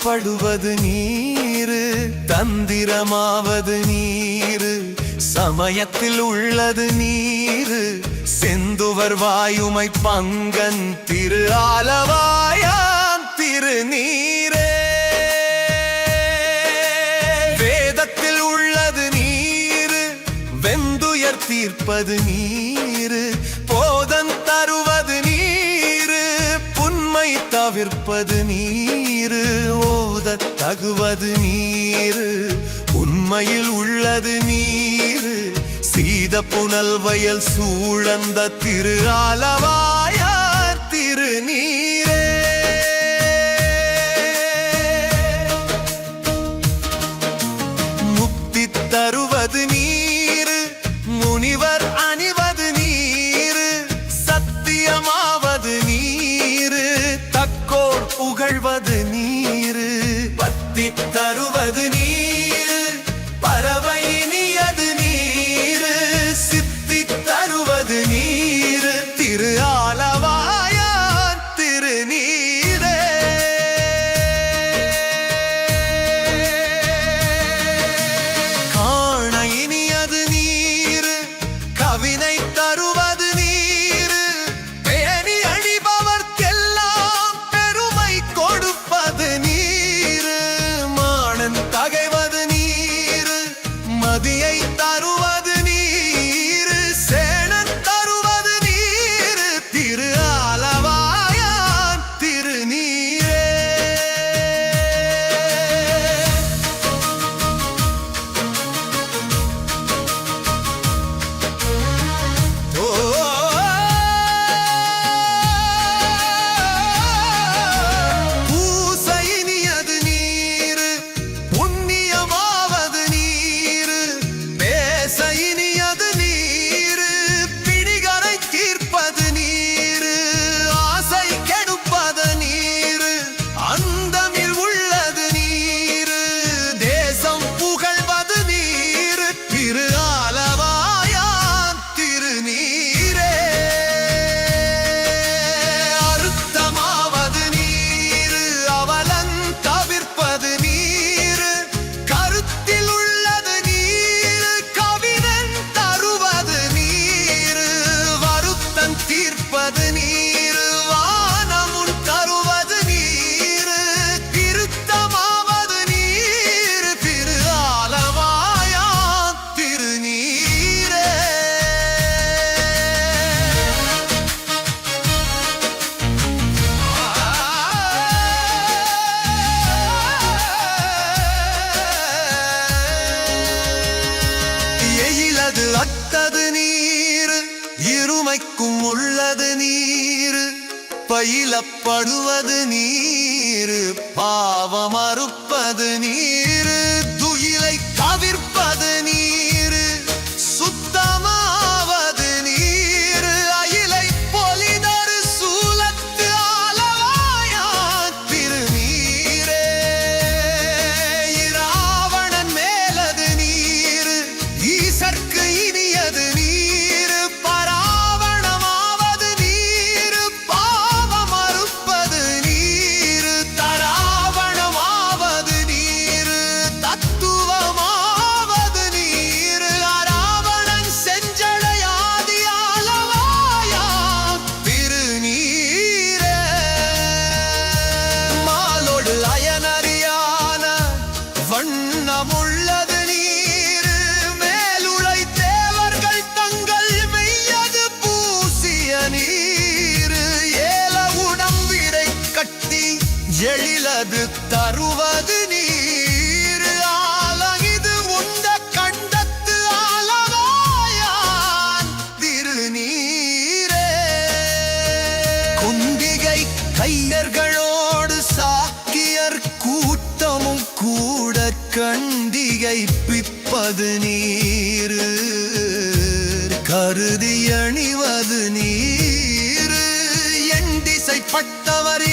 பாடுபடுவது நீரு, தந்திரமாவது நீரு, சமயத்தில் உள்ளது நீரு. செந்துவர் வாயுமை பங்கன் திரு ஆலவாயான் திருநீரே. வேதத்தில் உள்ளது நீரு, வெந்துயர் தீர்ப்பது நீரு, போதன் தருவது நீரு, புன்மை தவிர்ப்பது நீரு, ஓதத் தகுவது நீரு, உண்மையில் உள்ளது நீரு. சீத புனல் வயல் சூழந்த திரு ஆலவாயார் திருநீரே. முக்தி தருவது நீரு, முனிவர் அணிவது நீரு, சத்தியமாவது நீரு, தக்கோர் புகழ்வது நீரு, பத்தி தருவது நீரு, பறவை நீயது நீரு, சித்தி தருவது நீரு, திரு ஆலவாயான் திருநீரே. காண இனியது நீரு, கவினை தருவது நீரு, பேணி அழிபவர்க்கெல்லாம் பெருமை கொடுப்பது நீரு, மானன் தகைவது நீரு, மதியை தருவது நீரு, சேனன் தருவது நீரு, திரு ஆலவாயான் திருநீரே. பூசையினியது நீரு, புண்ணியமாவது நீரு, பேசையினியது நீரு, பிணிகரை தீர்ப்பது நீரு, ஆசை கெடுப்பது நீரு, அந்தமில் உள்ளது நீரு, தேசம் புகழ்வது நீரு, திரு ஆலவாயான் திருநீரே. அறுத்தமாவது நீரு, அவலன் தவிர்ப்பது நீரு, கருத்தில் உள்ளது நீரு, கவினன் தருவது நீரு, வருத்தன் தீர்ப்பது நீரு, வானமுன் தருவது நீரு, திருத்தமாவது நீரு, திரு ஆலவாயான் திருநீரே. எயிலது அத்தது நீரு, இருமைக்கும் உள்ளது நீரு, பயிலப்படுவது நீரு, பாவம் அறுப்பது நீரு, துயிலை தவிர்ப்பது நீரு, சுத்தமாவது நீரு, அயிலை பொலிதரு சூலத்து ஆலவாயான் திருநீரே. இராவணன் மேலது நீரு, ஈசர்க்கு இனியது நீரு, பராவணமாவது நீரு, பாவம் அறுப்பது நீரு, தராவணமாவது நீரு, தத்துவமாவது நீரு, அராவணன் செஞ்சடையாதி ஆலவாயான் திருநீரே. மாலோடு அயனறியான வண்ணமுள்ளது நீரு, மேலுளை தேவர்கள் தங்கள் மெய்யது பூசிய நீரு, ஏல உடம்பிடை கட்டி எழிலது தருவது நீரு, ஆலகிது உண்ட கண்டத்து ஆலவாயான் திருநீரே. குந்திகை கையர்களோடு சாக்கியர் கூட்டமும் கூட கண்டிகை பிப்பது நீரு, கருதி அணிவது நீரு, எண்டிசைப்பட்டவர்